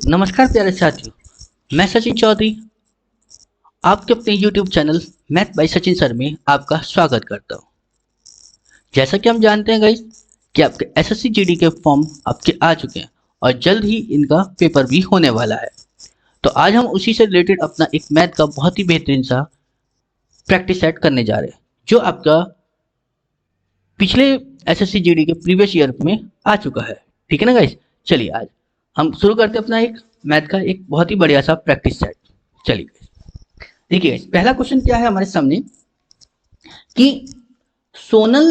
नमस्कार प्यारे साथियों, मैं सचिन चौधरी आपके अपने YouTube channel math bye Sachin sir में आपका स्वागत करता हूं। जैसा कि हम जानते हैं गाइस कि आपके एसएससी जीडी के फॉर्म आपके आ चुके हैं और जल्द ही इनका पेपर भी होने वाला है। तो आज हम उसी से रिलेटेड अपना एक मैथ का बहुत ही बेहतरीन सा प्रैक्टिस सेट करने जा रहे हैं जो आपका पिछले एसएससी जीडी के प्रीवियस ईयर में आ चुका है। ठीक है ना गाइस, चलिए आज हम शुरू करते हैं अपना एक मैथ का एक बहुत ही बढ़िया सा प्रैक्टिस सेट। चलिए देखिए पहला क्वेश्चन क्या है हमारे सामने कि सोनल,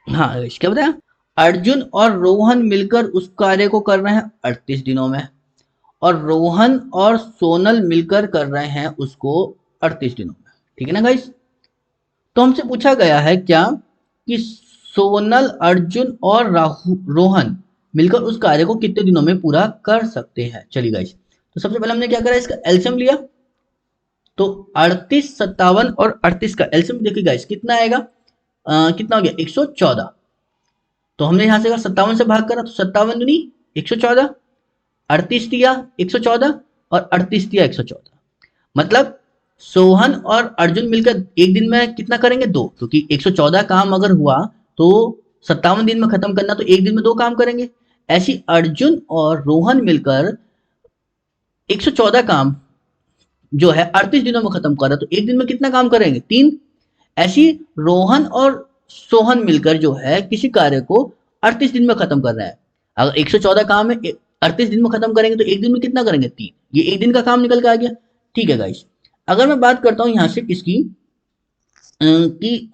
हाँ क्या बताया, अर्जुन और रोहन मिलकर उस कार्य को कर रहे हैं 38 दिनों में और रोहन और सोनल मिलकर कर रहे हैं उसको 38 दिनों में। ठीक है ना गाइस, तो हमसे पूछा गया है क्या कि सोनल, अर्जुन और रोहन मिलकर उस कार्य को कितने दिनों में पूरा कर सकते हैं। चलिए गाइस, तो सबसे पहले हमने क्या करा, इसका एलसीएम लिया। तो 38, 57 और 38 का एलसीएम देखिए गाइस कितना आएगा, कितना हो गया 114। तो हमने यहां से 57 से भाग करा तो 57 दूनी 114, 38 दिया 114 और 38 दिया 114। मतलब सोहन और अर्जुन मिलकर एक दिन में कितना करेंगे, दो, क्योंकि 114 काम अगर हुआ तो 57 दिन में खत्म करना, तो एक दिन में दो काम करेंगे। ऐसी अर्जुन और रोहन मिलकर 114 काम जो है 38 दिनों में खत्म कर रहा है, तो एक दिन में कितना काम करेंगे, तीन। ऐसी रोहन और सोहन मिलकर जो है किसी कार्य को 38 दिन में खत्म कर रहा है। अगर 114 काम है 38 दिन में खत्म करेंगे तो एक दिन में कितना करेंगे, तीन। ये एक दिन का काम निकल के आ गया। ठीक है गाइस, अगर मैं बात करता हूं यहां से किसकी कि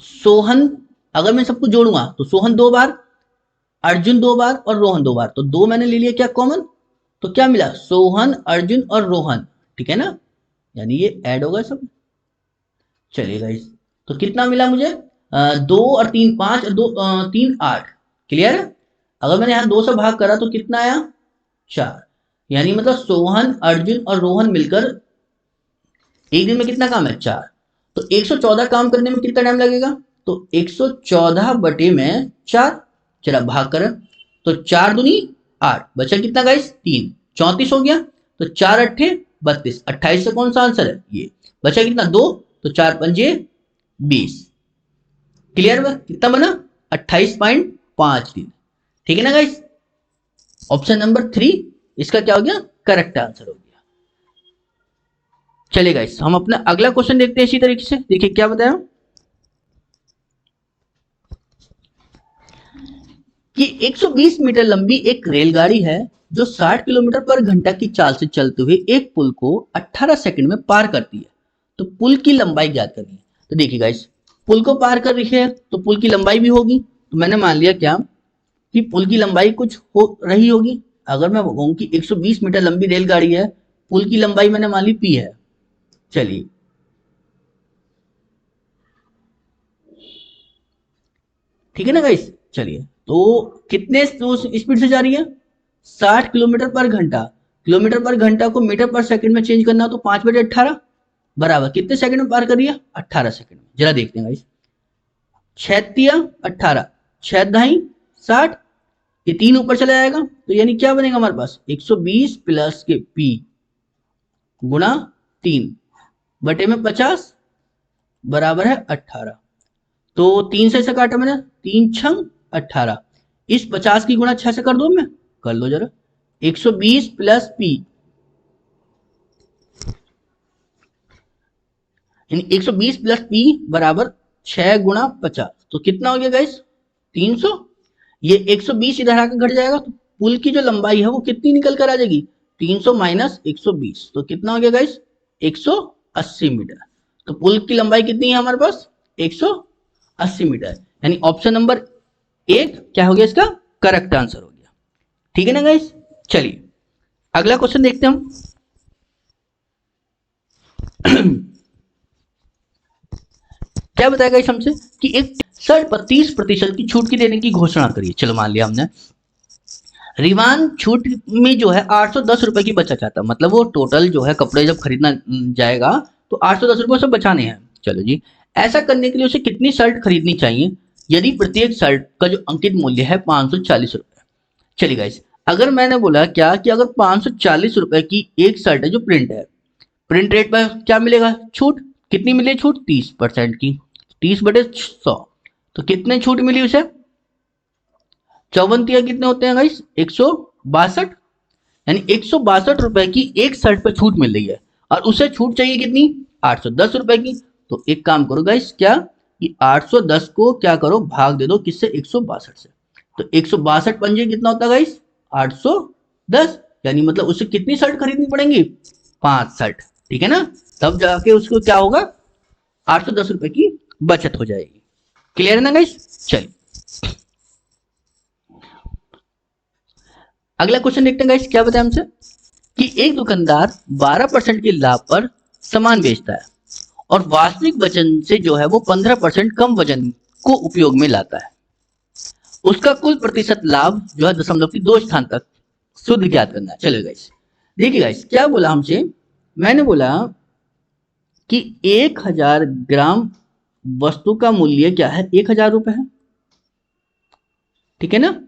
सोहन, अगर मैं सबको जोड़ूंगा तो सोहन 2 बार, अर्जुन 2 बार और रोहन 2 बार, तो 2 मैंने ले लिया क्या कॉमन, तो क्या मिला, सोहन, अर्जुन और रोहन। ठीक है ना, यानी ये ऐड होगा सब। चलिए गाइस, तो कितना मिला मुझे, 2 और 3 5 और 2 3 8। क्लियर है। अगर मैंने यहाँ 2 से भाग करा तो कितना आया, 4। यानी मतलब सोहन, अर्जुन और रोहन मिलकर एक दिन में कितना काम है, 4। तो 114 काम करने में कितना टाइम लगेगा, तो 114 बटे में 4। चला भाग कर, तो 4 दूनी 8, बचा कितना गाइस, 3, 34 हो गया। तो 4 अट्ठे 32, 28 से कौन सा आंसर है ये, बचा कितना 2, तो 4 पंजे 20। क्लियर है, कितना बना 28.5 दिन। ठीक है ना गाइस, ऑप्शन नंबर 3 इसका क्या हो गया, करेक्ट आंसर हो गया। चलिए गाइस, हम अपना अगला क्वेश्चन देखते हैं इसी तरीके से। देखिए क्या बताया कि 120 मीटर लंबी एक रेलगाड़ी है जो 60 किलोमीटर पर घंटा की चाल से चलते हुए एक पुल को 18 सेकंड में पार करती है। तो पुल की लंबाई ज्ञात करनी है। तो देखिए गाइस, पुल को पार कर रही है तो पुल की लंबाई भी होगी। तो मैंने मान लिया क्या कि पुल की लंबाई कुछ हो रही होगी। अगर मैं कहूं कि 120 मीटर लंबी रेलगाड़ी है, पुल की लंबाई मैंने मान ली p है। चलिए ठीक है ना गाइस, चलिए तो कितने स्पीड से जा रही है, 60 किलोमीटर पर घंटा। किलोमीटर पर घंटा को मीटर पर सेकंड में चेंज करना, तो 5/18 बराबर कितने सेकंड में पार कर रही है, 18 सेकंड में। जरा देखते हैं गाइस, 6 18, 6 ढाई 60, ये 3 ऊपर चला जाएगा, तो यानी क्या बनेगा हमारे पास, 120 प्लस के p गुणा 3 बटे में 50 बराबर है 18। तो 3 से इसे काटा मैंने, 3 छंग 18। इस 50 की गुणा 6 से कर दो, मैं कर लो जरा, 120 प्लस p, यानी 120 प्लस p बराबर 6 गुणा 50। तो कितना हो गया गाइस, 300। ये 120 इधर आकर घट जाएगा, तो पुल की जो लंबाई है वो कितनी निकल कर आ जाएगी, 300 माइनस 120, तो कितना हो गया गाइस, 180 मीटर। तो पुल की लंबाई कितनी है हमारे पास, 180 मीटर। यानी ऑप्शन नंबर 1 क्या हो गया, इसका करेक्ट आंसर हो गया। ठीक है ना गाइस, चलिए अगला क्वेश्चन देखते हैं हम। क्या बताया गाइस हमसे कि एक शर्ट पर 30% की छूट की देने की घोषणा करिए। चलो मान लिया हमने, रिवान छूट में जो है 810 रुपए की बचत चाहता, मतलब वो टोटल जो है कपड़े जब खरीदना जाएगा तो 810 रुपए से बचाने हैं। चलो जी, ऐसा करने के लिए उसे कितनी शर्ट खरीदनी चाहिए यदि प्रत्येक शर्ट का जो अंकित मूल्य है 540 रुपए। चलिए गाइस, अगर मैंने बोला क्या कि अगर 540 रुपए की एक शर्ट है जो प्रिंट है, प्रिंट रेट पर क्या मिलेगा छूट, कितनी मिली छूट 30% की, 30/100, तो कितने छूट मिली उसे, 54 कितने होते हैं गाइस 162, यानी 162 रुपए की एक शर्ट पर छूट मिल रही है और उसे छूट चाहिए कितनी 810 रुपए की। तो एक काम करो गाइस, क्या कि 810 को क्या करो भाग दे दो किससे 162 से, तो 162 पंजे कितना होता है गाइस 810, यानी मतलब उसे कितनी शर्ट खरीदनी पड़ेंगी 5 शर्ट, ठीक है ना, तब जाके उसको क्या होगा 810 रुपए की बचत हो जाएगी। क्लियर है ना गाइस। चलिए अगला क्वेश्चन देखते हैं गाइस, क्या बताया हमसे कि एक दुकानदार 12% के लाभ पर सामान बेचता है और वास्तविक वजन से जो है वो 15% कम वजन को उपयोग में लाता है, उसका कुल प्रतिशत लाभ जो है दशमलव की 2 स्थान तक शुद्ध ज्ञात करना है। चलिए गाइस, देखिए गाइस क्या बोला हमसे, मैंने बोला कि 1000 ग्राम वस्तु का मूल्य क्या है 1000 रुपए है, ठीक है ना,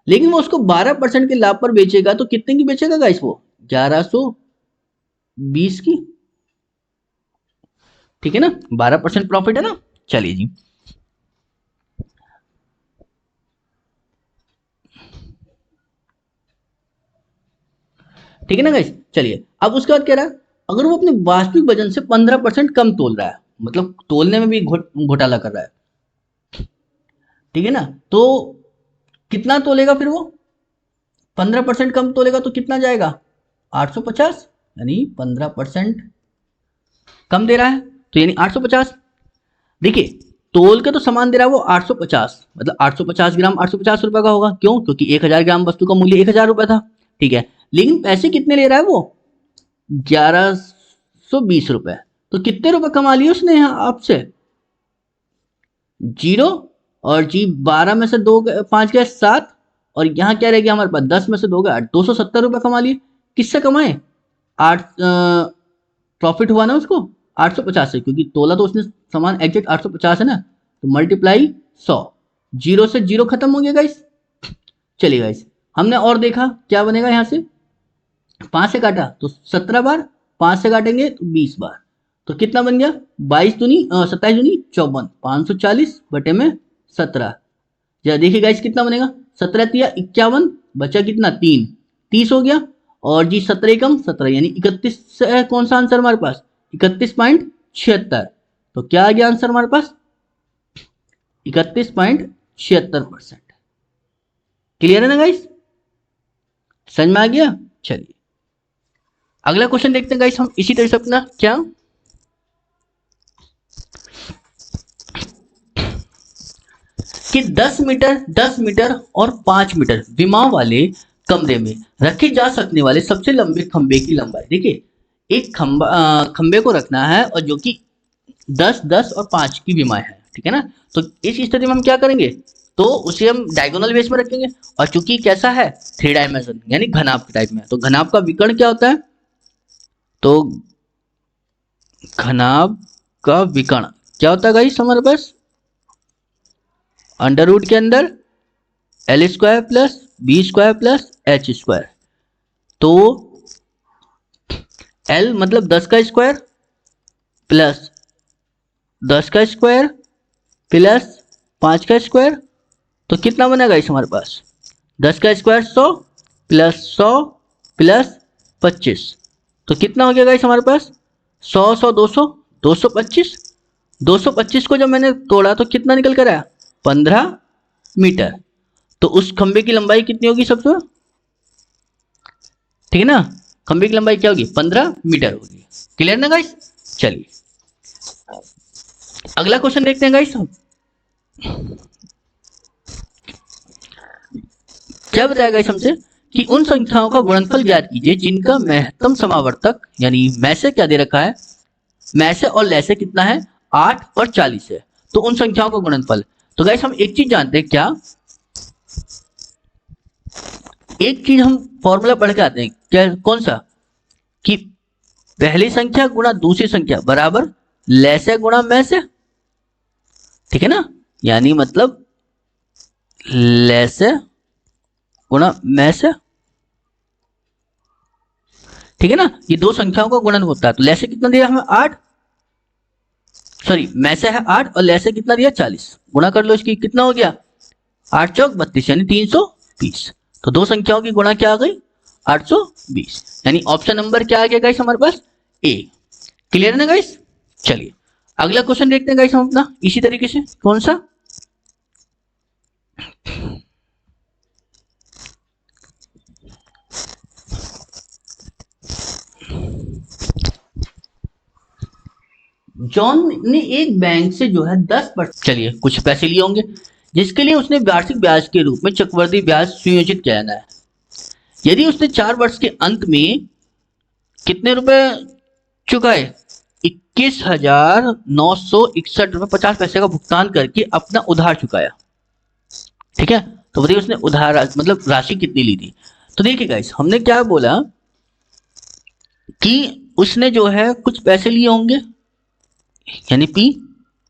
लेकिन वो उसको 12% के लाभ पर बेचेगा तो कितने की बेचेगा गाइस वो 1120 की, ठीक है ना, 12% प्रॉफिट है ना। चलिए जी, ठीक है ना गाइस। चलिए अब उसके बाद कह रहा है अगर वो अपने वास्तविक वजन से 15% कम तोल रहा है, मतलब तोलने में भी घोटाला कर रहा है, ठीक है ना, तो कितना तोलेगा फिर वो 15% कम तोलेगा तो कितना जाएगा 850, यानी 15% कम दे रहा है तो यानी 850। देखिए तोल के तो सामान दे रहा है वो 850, मतलब 850 ग्राम 850 रुपए का होगा, क्यों, क्योंकि 1000 ग्राम वस्तु का मूल्य 1000 रुपए था, ठीक है, लेकिन पैसे कितने ले रहा है वो 1120 रुपए, तो कितने रुपए कमा लिए उसने यहाँ आपसे, जीरो, और जी 12 में से 2 5 गए 7, और यहाँ क्या रह गया हमारे पास 10 में से 2 गए 8, 270 रुपए कमा लिए। किससे कमाए 8, प्रॉफिट हुआ ना उसको 850 से, क्योंकि तोला तो उसने सामान एग्जैक्ट 850 है ना, तो मल्टीप्लाई 100, जीरो से जीरो खत्म हो गया गाइस। चलिए गाइस हमने और देखा क्या बनेगा, यहाँ से 5 से काटा तो 17 बार, 5 से काटेंगे तो 20 बार, तो कितना बन गया 22 दूनी 27 दूनी 54, 540 बटे में 17, जरा देखिए गाइस कितना बनेगा 17 तिया 51, बचा कितना 3, 30 हो गया, और जी 17 कम 17 यानी 31 है कौन सा आंसर हमारे पास 31.76, तो क्या आ गया आंसर हमारे पास 31.76%। क्लियर है ना गाइस, समझ में आ गया। चलिए अगला क्वेश्चन देखते हैं गाइस हम इसी तरह से अपना क्या कि 10 मीटर और 5 मीटर विमाओं वाले कमरे में रखे जा सकने वाले सबसे लंबे खंबे की लंबाई, देखिए एक खंबे को रखना है और जो कि 10 10 और 5 की विमाएं हैं, ठीक है ना, तो इस स्थिति में हम क्या करेंगे, तो उसे हम डायगोनल बेस में रखेंगे, और चूंकि कैसा है 3 डायमेंशन यानी घनाभ के टाइप में, तो घनाभ का विकर्ण क्या होता है, तो घनाभ का विकर्ण क्या होता है गाइस हमारे पास अंडर रूट के अंदर L square plus B square plus H square, तो एल मतलब 10 का स्क्वायर प्लस 10 का स्क्वायर प्लस 5 का स्क्वायर, तो कितना बनेगा इस हमारे पास 10 का स्क्वायर 100 प्लस 100 प्लस 25, तो कितना हो गया गाइस हमारे पास 100 100 200 225, 225 को जब मैंने तोड़ा तो कितना निकल कर आया 15 मीटर, तो उस खंबे की लंबाई कितनी होगी सबसे, ठीक है ना, खंबे की लंबाई क्या होगी 15 मीटर होगी। क्लियर ना गाइस। चलिए अगला क्वेश्चन देखते हैं गाइस हम, क्या बताया गाइस हमसे कि उन संख्याओं का गुणनफल ज्ञात कीजिए जिनका महत्तम समावर्तक यानी मैसे क्या दे रखा है, मैसे और लैसे कितना है 8 और 40 है, तो उन संख्याओं का गुणनफल, तो गाइस हम एक चीज जानते हैं क्या, एक चीज हम फॉर्मूला पढ़ के आते हैं क्या, कौन सा, कि पहली संख्या गुणा दूसरी संख्या बराबर लैसे गुणा मैसे, ठीक है ना, यानी मतलब लैसे गुणा में से, ठीक है ना, ये दो संख्याओं का गुणन होता है। तो ले से कितना दिया हमें 8, सॉरी में से है 8 और ले से कितना दिया 40, गुणा कर लो इसकी, कितना हो गया 8 चौक 32 यानी 320। तो दो संख्याओं की गुणा क्या आ गई 820, यानी ऑप्शन नंबर क्या आ गया गाइस हमारे पास ए। क्लियर है ना गाइस। चलिए अगला क्वेश्चन देखते हैं गाइस हम अपना इसी तरीके से, कौन सा, जॉन ने एक बैंक से जो है 10%, चलिए कुछ पैसे लिए होंगे, जिसके लिए उसने वार्षिक ब्याज के रूप में चक्रवृद्धि ब्याज सुनियोजित किया है। यदि उसने 4 वर्ष के अंत में कितने रुपए चुकाए 21,961 रुपए 50 पैसे का भुगतान करके अपना उधार चुकाया, ठीक है, तो बताइए उसने उधार मतलब राशि कितनी ली थी। तो देखिए गाइस हमने क्या बोला कि उसने जो है कुछ पैसे लिए होंगे, यानी पी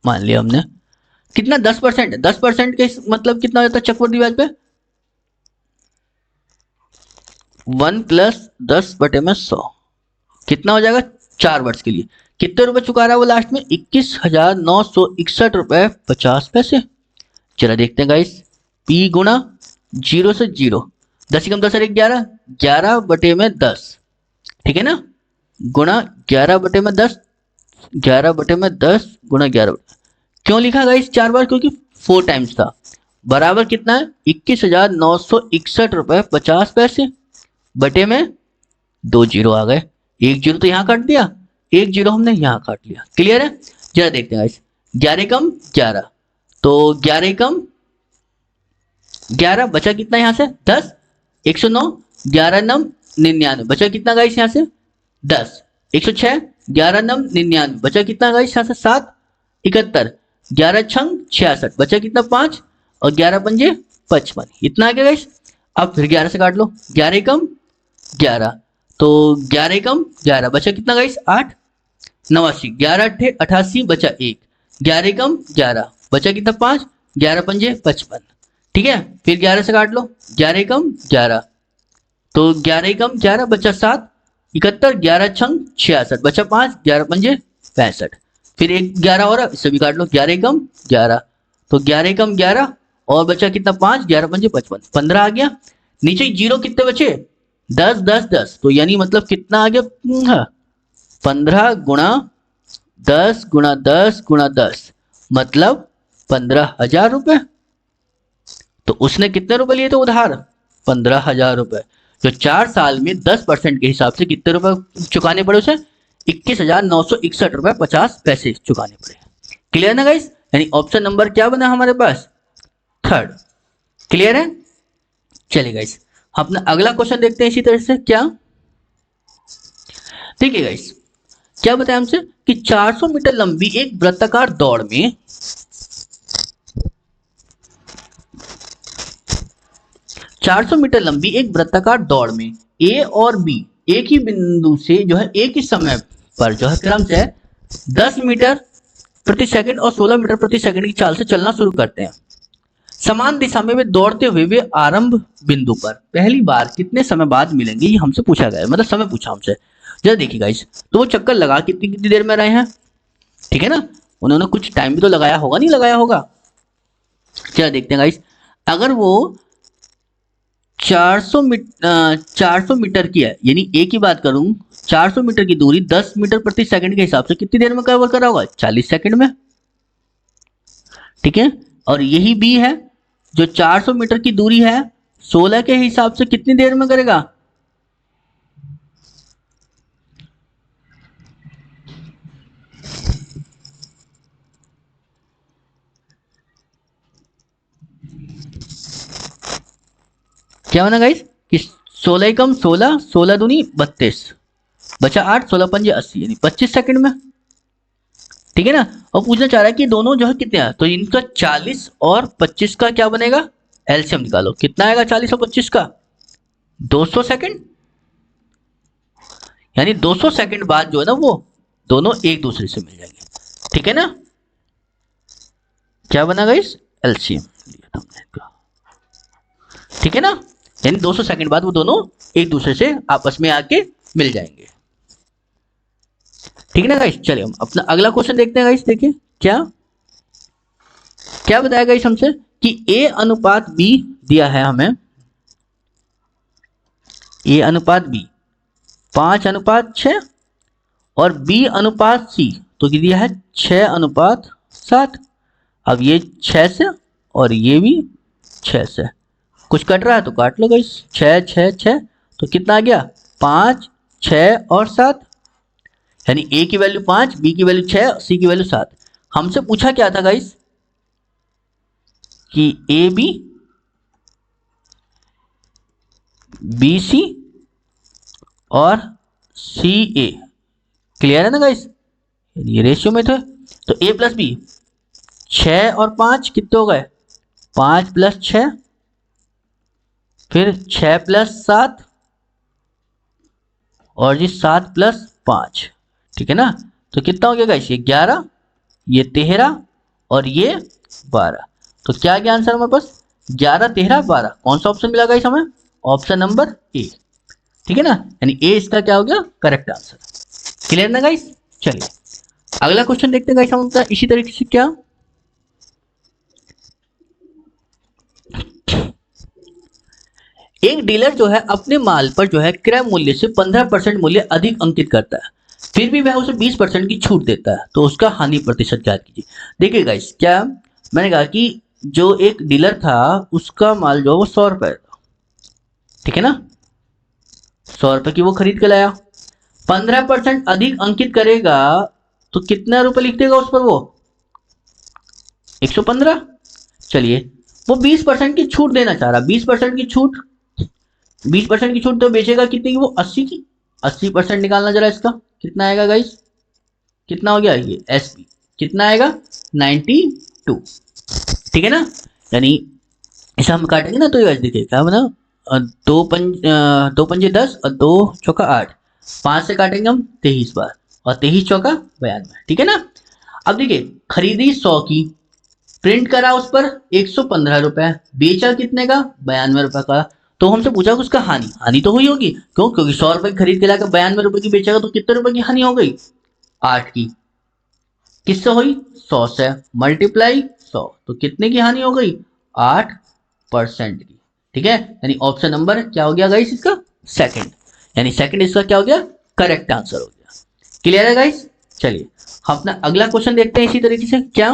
मान लिया हमने, कितना 10%, 10% के मतलब कितना हो जाता है चक्रवृद्धि ब्याज पे 1 + 10/100, कितना हो जाएगा 4 वर्ष के लिए, कितने रुपए चुका रहा है वो लास्ट में 21,961 रुपए 50 पैसे। चला देखते हैं गाइस, पी गुणा 0 से 0, 10 कम 10 11, 11/10, ठीक है ना, गुणा 11/10, 11/10 गुणा 11, क्यों लिखा गाइस 4 बार, क्योंकि 4 टाइम्स था, बराबर कितना है 21,961 रुपए 50 पैसे बटे में 2 जीरो आ गए, एक जीरो तो यहाँ काट दिया, एक जीरो हमने यहाँ काट लिया। क्लियर है। जरा देखते हैं गाइस, 11 कम 11, तो 11 कम 11 बचा कितना यहाँ से 10, 109, 11 नम 99 बचा कितना गाइस यहाँ से 10, 106, 11 नम 99 बचा कितना गाइस यहाँ से 7, 71, 11 छंग 66 बचा कितना 5 और 11 पंजे 55, इतना आ गया गाइस। अब फिर 11 से काट लो, 11 कम 11, तो 11 कम 11 बचा कितना गाइस 8, 89, 11 अट्ठे 88 बचा 1, 11 कम 11 बचा कितना 5, 11 पंजे 55, ठीक है, फिर 11 से काट लो, 11 कम 11, तो 11 कम 11 बचा 7, 71, 11 छंग 66 बचा 5, 11 पंजे 65, फिर एक 11 और इससे भी काट लो, 11 कम 11, तो 11 कम 11 और बचा कितना 5, 11 पंजे 55, 15 आ गया, नीचे जीरो कितने बचे 10 10 10, तो यानी मतलब कितना आ गया 15 गुणा 10 गुणा 10 गुणा 10 मतलब 15,000 रुपए। तो उसने कितने रुपए लिए थे उधार 15,000 रुपए, जो 4 साल में 10% के हिसाब से कितने रुपए चुकाने पड़े उसे 21,961 रुपए 50 पैसे चुकाने पड़े। क्लियर ना गाइस, यानी ऑप्शन नंबर क्या बना हमारे पास 3rd। क्लियर है। चलिए गाइस अपना अगला क्वेश्चन देखते हैं इसी तरह से, क्या देखिए गाइस क्या बताया हमसे कि 400 मीटर लंबी एक वृत्ताकार दौड़ में 400 मीटर लंबी एक वृत्ताकार दौड़ में ए और बी एक ही बिंदु से जो है एक ही समय पर जो है क्रम से 10 मीटर प्रति सेकंड और 16 मीटर प्रति सेकंड की चाल से चलना शुरू करते हैं। समान दिशा में वे दौड़ते हुए वे आरंभ बिंदु पर पहली बार कितने समय बाद मिलेंगे, ये हमसे पूछा गया है, मतलब समय पूछा हमसे। जरा देखिए गाइस, तो वो चक्कर लगा कितनी कितनी देर में रहे हैं, ठीक है ना, उन्होंने कुछ टाइम भी तो लगाया होगा, नहीं लगाया होगा। चलो देखते हैं गाइस, अगर वो 400 मीटर की है, यानी ए की बात करूं 400 मीटर की दूरी 10 मीटर प्रति सेकंड के हिसाब से कितनी देर में कवर करा होगा 40 सेकंड में, ठीक है। और यही बी है जो 400 मीटर की दूरी है 16 के हिसाब से कितनी देर में करेगा, क्या बना गाइस कि 16 कम 16, 16 दूनी 32 बचा 8, 16 पंजे 80 यानी 25 सेकंड में, ठीक है ना। और पूछना चाह रहा है कि दोनों जो है कितने हैं, तो इनका 40 और 25 का क्या बनेगा एलसीएम निकालो, कितना आएगा 40 और 25 का 200 सेकंड, यानी 200 सेकंड बाद जो है ना वो दोनों एक दूसरे से मिल जाएंगे, ठीक है ना। क्या बना गाइस एलसीएम, ठीक है ना। यानी 200 सेकंड बाद वो दोनों एक दूसरे से आपस में आके मिल जाएंगे। ठीक है ना गाइस। चलिए हम अपना अगला क्वेश्चन देखते हैं गाइस। देखिए क्या क्या बताया गाइस हमसे कि A अनुपात B दिया है हमें, A अनुपात B 5:6 और B अनुपात C तो दिया है 6:7। अब ये 6 से और ये भी 6 से, कुछ कट रहा है तो काट लो गाइस। 6 6 6 तो कितना आ गया 5 6 और 7, यानी A की वैल्यू 5, B की वैल्यू 6, C की वैल्यू 7। हमसे पूछा क्या था गाइस कि AB BC और CA, क्लियर है ना गाइस, ये रेशियो में थे। तो A प्लस B 6 और 5 कितने हो गए 5 + 6, फिर 6 + 7 और जी 7 + 5, ठीक है ना। तो कितना हो गया गाइस, ये 11, ये 13 और ये 12। तो क्या गया आंसर हमारे पास 11 13 12। कौन सा ऑप्शन मिला गाइस हमें, ऑप्शन नंबर ए, ठीक है ना, यानी ए इसका क्या हो गया करेक्ट आंसर। क्लियर ना गाइस। चलिए अगला क्वेश्चन देखते हैं गाइस हम अपना इसी तरीके से। क्या एक डीलर जो है अपने माल पर जो है क्रय मूल्य से 15% मूल्य अधिक अंकित करता है, फिर भी वह उसे 20% की छूट देता है, तो उसका हानि प्रतिशत ज्ञात कीजिए। देखिए गाइस क्या मैंने कहा कि जो एक डीलर था उसका माल जो वो 100 रुपए था, ठीक है ना, 100 रुपए की वो खरीद के लाया, 15% अधिक अंकित करेगा तो कितना रुपए लिख देगा उस पर वो 115। चलिए वो 20% की छूट देना चाह रहा, 20% की छूट, 20% की छूट तो बेचेगा कितने की वो 80 की, 80% निकालना जरा इसका कितना आएगा गाइस, कितना हो गया ये एसपी कितना आएगा 92, ठीक है ना, यानी इसे हम काटेंगे ना तो ये देखिए क्या बना, 2 पंजे 10 और 2 चौका 8, 5 से काटेंगे हम 23 बार और 23 चौका 92, ठीक है ना। अब देखिए खरीदी 100 की, प्रिंट करा उस पर 115 रुपए, बेचा कितने का 92 रुपए का। तो हमसे पूछा कि उसका हानि, हानि तो हुई होगी, क्यों, क्योंकि 100 रुपए खरीद के लाकर 92 रुपए की बेचेगा तो कितने रुपए की हानि हो गई 8 की, किससे हुई 100 से, मल्टीप्लाई 100 तो कितने की हानि हो गई 8% की, ठीक है, यानी ऑप्शन नंबर क्या हो गया गाइस इसका सेकंड, यानी सेकंड इसका क्या हो गया करेक्ट आंसर हो गया। क्लियर है गाइस। चलिए हम अपना अगला क्वेश्चन देखते हैं इसी तरीके से। क्या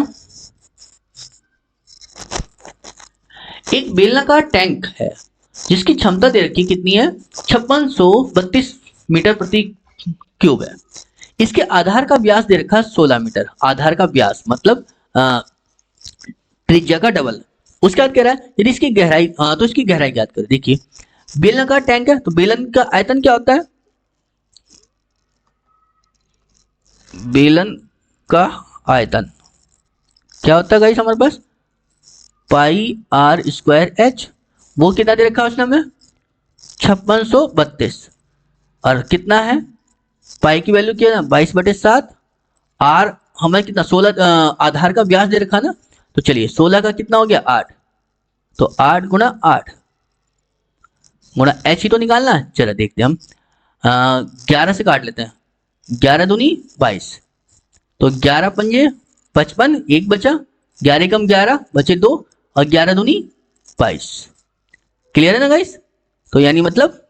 एक बेलनाकार टैंक है जिसकी क्षमता दे रखी कितनी है 5632 मीटर प्रति क्यूब है, इसके आधार का व्यास दे रखा 16 मीटर, आधार का व्यास मतलब त्रिज्या का डबल। उसके बाद कह रहा है यदि इसकी गहराई तो इसकी गहराई याद करें। देखिए बेलनाकार टैंक है तो बेलन का आयतन क्या होता है, बेलन का आयतन क्या होता है गाइस हमारे पास πr²h, वो कितना दे रखा है उसने हमें 5632 और कितना है पाई की वैल्यू क्या है 22/7, आर हमें कितना 16 आधार का व्यास दे रखा ना, तो चलिए 16 का कितना हो गया 8, तो 8 गुणा 8 गुणा h ही तो निकालना है। चलो देखते हैं हम 11 से काट लेते हैं, 11 दूनी 22, तो 11 पंजे 55, एक बचा, 11 कम 11 बचे 2 और 11 दूनी 22। क्लियर है ना गाइस। तो यानी मतलब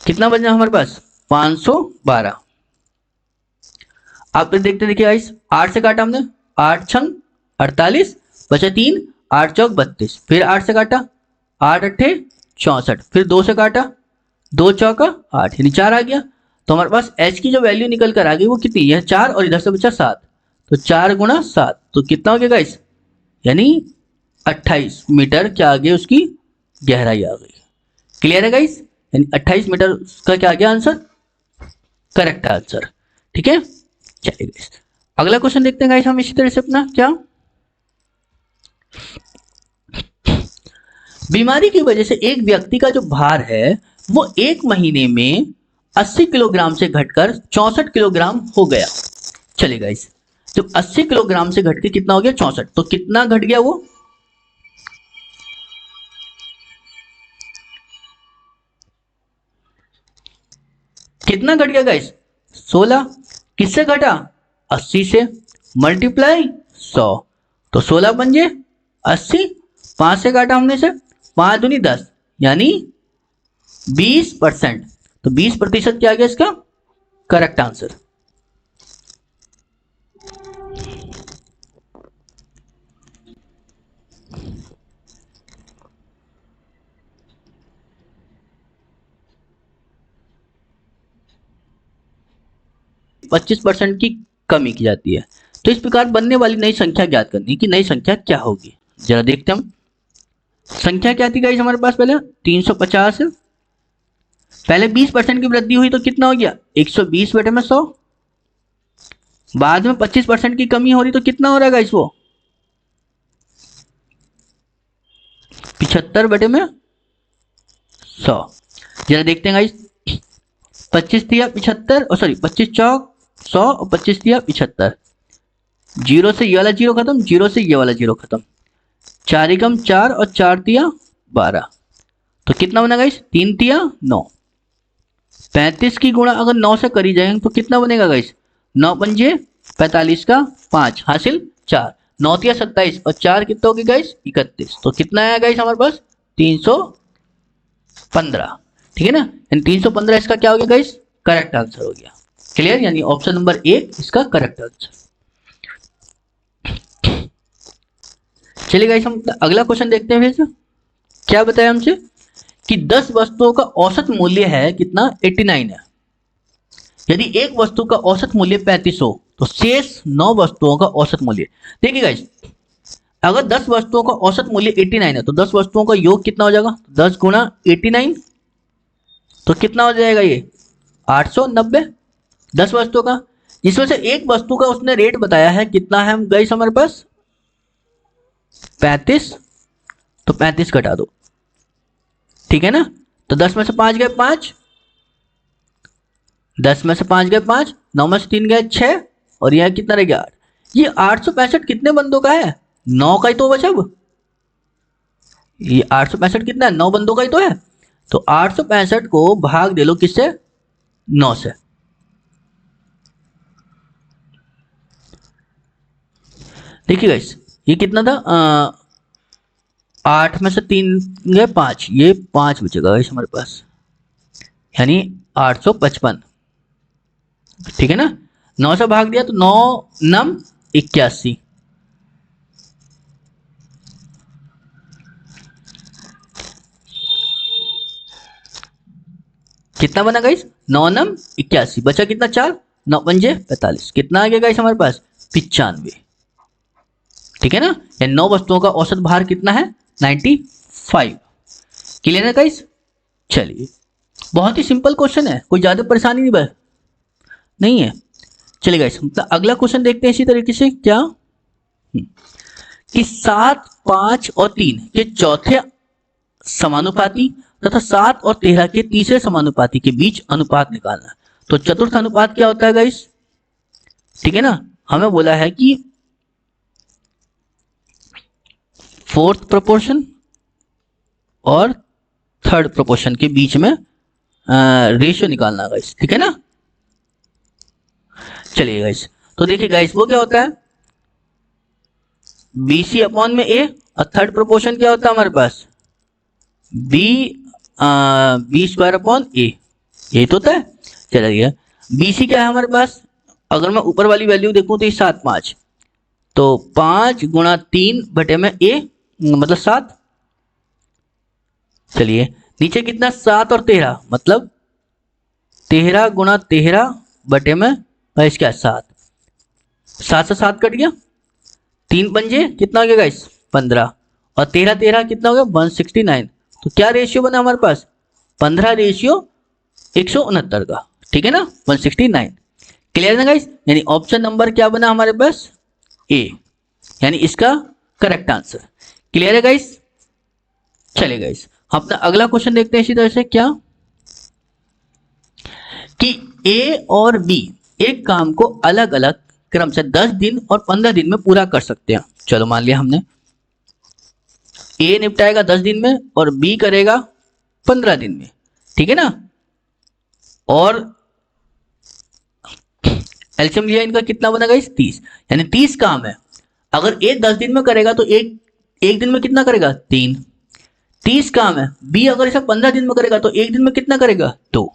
कितना बचा हमारे पास 512। आप देखते देखिए गाइस 8 से काटा हमने, 8 छंग 48 बचा 3, 8 चौक 32, फिर 8 से काटा 8 अट्ठे 64, फिर 2 से काटा 2 चौका 8 यानी 4 आ गया। तो हमारे पास h की जो वैल्यू निकल कर आ गई वो कितनी है 4 और इधर से बचा 7, तो 4 गुणा 7 तो कितना हो गया गाइस, यानी 28 मीटर क्या आ गया उसकी गहराई आ गई। क्लियर है गाइस, यानी 28 मीटर का क्या आ गया आंसर करेक्ट आंसर, ठीक है। चलिए गाइस अगला क्वेश्चन देखते हैं गाइस हम इसी तरह से अपना। क्या बीमारी की वजह से एक व्यक्ति का जो भार है वो 1 महीने में 80 किलोग्राम से घटकर 64 किलोग्राम हो गया। चलिए गाइस तो 80 किलोग्राम से घटकर कितना हो गया 64, तो कितना घट गया वो कितना घट गया गाइस? 16। किससे घटा? 80 से। मल्टीप्लाई 100, तो 16 पंजे 80, 5 से काटा हमने से, 5 दूनी 10, यानी 20%। तो 20% क्या आ गया इसका करेक्ट आंसर। पच्चीस परसेंट की कमी की जाती है। तो इस प्रकार बनने वाली नई संख्या ज्ञात करनी कि नई संख्या क्या होगी। जरा देखते हैं हम। संख्या क्या थी गाइस हमारे पास? पहले 350, पहले 20% की वृद्धि हुई तो कितना हो गया? 120 बटे में 100। बाद में 25% की कमी हो रही तो कितना हो रहा है गाइस? वो 75 बटे में 100। जरा देखते हैं गाइस। 25 दिया 75, और सॉरी 25 चौक 100 और 25 दिया 75। जीरो से ये वाला जीरो खत्म, जीरो से ये वाला जीरो खत्म। 4 एकम 4 और 4 दिया 12। तो कितना बना गाइस? 3 दिया 9। 35 की गुणा अगर 9 से करी जाए तो कितना बनेगा गाइस? 9 पंजे 45 का 5 हासिल 4। 9 दिया 27 और 4 कितना हो गया गाइस? 31। तो कितना आया गाइस हमारे पास? 315। ठीक है ना? यानी 315 इसका क्या हो गया गाइस? करेक्ट आंसर हो गया। क्लियर? यानी ऑप्शन नंबर ए इसका करेक्ट आंसर। चलिए गाइस हम अगला क्वेश्चन देखते हैं। फिर क्या बताया हमसे कि 10 वस्तुओं का औसत मूल्य है कितना? 89 है। यदि एक वस्तु का औसत मूल्य 35 हो तो शेष 9 वस्तुओं का औसत मूल्य। देखिए गाइस, अगर 10 वस्तुओं का औसत मूल्य 89 है तो 10 वस्तुओं का योग कितना हो जाएगा? 10 गुणा 89, तो कितना हो जाएगा ये? 890। 10 वस्तुओं का, जिसमें से एक वस्तु का उसने रेट बताया है कितना है गाइस हमारे पास? 35। तो 35 घटा दो, ठीक है ना? तो 10 में से 5 गए 5, 10 में से 5 गए 5, 9 में से 3 गए 6, और यह कितना रह गया? 8। ये 865 कितने बंदों का है? 9 का ही तो बचा। अब ये 865 कितना है? 9 बंदों का ही तो है। तो 865 को भाग दे लो किससे? 9 से। देखिए गाइस, ये कितना था? 8 में से 3 गए 5, ये 5 बचेगा गाइस हमारे पास, यानी 855। ठीक है ना? 9 से भाग दिया तो 9 नम 81। कितना बना गाइस? 9 नम 81, बचा कितना? 4, 9 पंजे 45। कितना आ गया गाइस हमारे पास? 95। ठीक है ना? या 9 वस्तुओं का औसत भार कितना है? 95। क्लियर है गाइस? चलिए, बहुत ही सिंपल क्वेश्चन है, कोई ज्यादा परेशानी नहीं है। चलिए गाइस, अगला क्वेश्चन देखते हैं इसी तरीके से। क्या कि 7, 5 और 3 के चौथे समानुपाती तथा 7 और 13 के तीसरे समानुपाती के बीच अनुपात निकालना है। तो चतुर्थ अनुपात क्या होता है गाइस? ठीक है ना? हमें बोला है कि फोर्थ प्रोपोर्शन और थर्ड प्रोपोर्शन के बीच में रेशियो निकालना गाइस। ठीक है ना? चलिए गाइस, तो देखिए गाइस, वो क्या होता है? BC अपॉन में A, और थर्ड प्रोपोर्शन क्या होता है हमारे पास? B square upon A। यही तो होता है। चलिए, BC क्या है हमारे पास? अगर मैं ऊपर वाली वैल्यू देखूं तो ये 7, 5, तो 5 गुणा 3 बटे में A, मतलब 7। चलिए, नीचे कितना? 7 और 13, मतलब 13 गुणा 13 बटे में इसका 7। 7 से 7 कट गया, 3 पंजे कितना हो गया गाइस? 15, और 13 13 कितना हो गया? 169। तो क्या रेशियो बना हमारे पास? 15 रेशियो 169 का। ठीक है ना? 169। क्लियर ना गाइस? यानी ऑप्शन नंबर क्या बना हमारे पास? ए, यानी इसका करेक्ट आंसर। क्लियर है गाइस? चलिए गाइस, अपना अगला क्वेश्चन देखते हैं इसी तरह से। क्या कि ए और बी एक काम को अलग अलग क्रम से 10 दिन और 15 दिन में पूरा कर सकते हैं। चलो, मान लिया हमने ए निपटाएगा 10 दिन में और बी करेगा 15 दिन में। ठीक है ना? और एलसीएम लिया इनका कितना बना गाइस 30, यानी 30 काम है। अगर ए 10 दिन में करेगा तो एक दिन में कितना करेगा 3, 30 काम है। बी अगर इसे 15 दिन में करेगा तो एक दिन में कितना करेगा 2।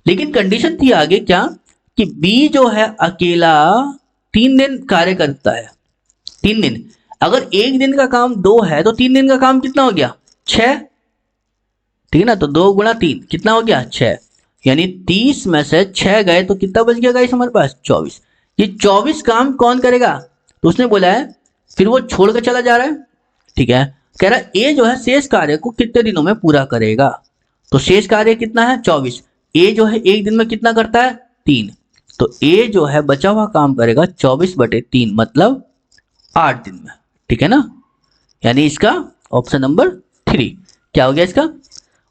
लेकिन कंडीशन थी आगे क्या कि बी जो है अकेला 3 दिन कार्य करता है, 3 दिन। अगर एक दिन का काम 2 है तो 3 दिन का काम कितना हो गया 6, ठीक है ना। तो 2 गुणा 3 कितना हो गया 6, यानी 30 में से 6 गए तो कितना बच गया गाइस हमारे पास 24। ये 24 काम कौन करेगा, तो उसने बोला है फिर वो छोड़कर चला जा रहा है, ठीक है। कह रहा है ए जो है शेष कार्य को कितने दिनों में पूरा करेगा, तो शेष कार्य कितना है 24। ए जो है एक दिन में कितना करता है 3, तो ए जो है बचा हुआ काम करेगा 24/3 मतलब 8 दिन में, ठीक है ना। यानी इसका ऑप्शन नंबर 3 क्या हो गया, इसका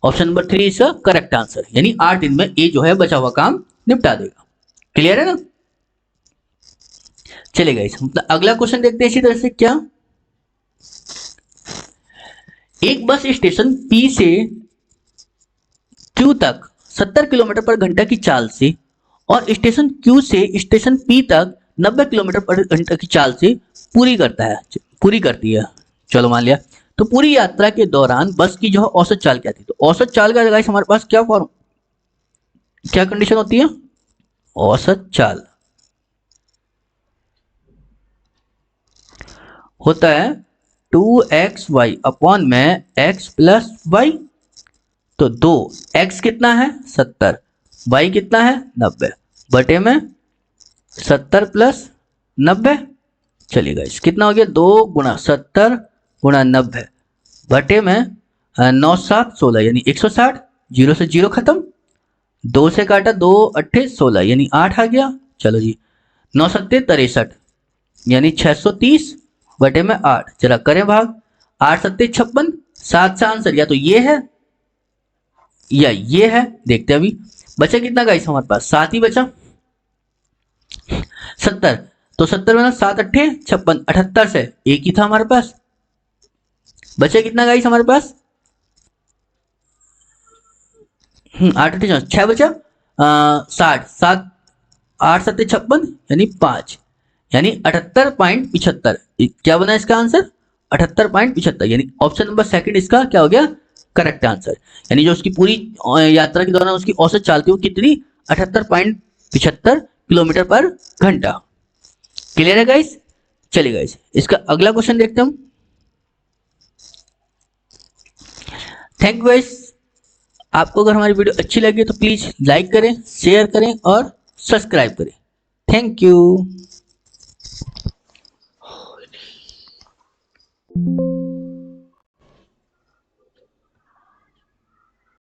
ऑप्शन नंबर 3 इसका करेक्ट आंसर, यानी 8 दिन में ए जो है बचा हुआ काम निपटा देगा। क्लियर है ना। चलेगा इस मतलब अगला क्वेश्चन देखते हैं इसी तरह से क्या। एक बस स्टेशन पी से क्यू तक 70 किलोमीटर पर घंटा की चाल से और स्टेशन क्यू से स्टेशन पी तक 90 किलोमीटर पर घंटा की चाल से पूरी करती है। चलो मान लिया। तो पूरी यात्रा के दौरान बस की जो है औसत चाल क्या थी, तो औसत चाल का गाइस हमारे पास क्या कंडीशन होती है, औसत चाल होता है 2xy अपॉन में x प्लस वाई। तो 2x कितना है 70, y कितना है 90 बटे में 70 प्लस 90। चलिएगा इस कितना हो गया 2 गुणा 70 गुणा 90 बटे में 9 7 16 यानी 160। 0 से 0 खत्म, 2 से काटा 2 8 16 यानी 8 आ गया। चलो जी 9 7 63 यानी 630 बटे में 8। जरा करें भाग, 8 7 56, 7 से आंसर या तो ये है या ये है। देखते हैं अभी बचा कितना गाइस हमारे पास 7 ही बचा, 70। तो 70 में 7 8 56, 78 से एक ही था हमारे पास। बचे कितना गाइस हमारे पास 8 8 6 बचा 60, 7 8 7 56 यानी 5 यानी 78.75। क्या बना इसका आंसर 78.75, यानी ऑप्शन नंबर सेकंड इसका क्या हो गया करेक्ट आंसर। यानी जो उसकी पूरी यात्रा के दौरान उसकी औसत चाल थी वो कितनी 78.75 किलोमीटर पर घंटा। क्लियर है गाइस। चलिए गाइस इसका अगला क्वेश्चन देखते हैं हम। Thank you guys. आपको अगर हमारी वीडियो अच्छी लगी तो प्लीज लाइक करें, शेयर करें और सब्सक्राइब करें। Thank you.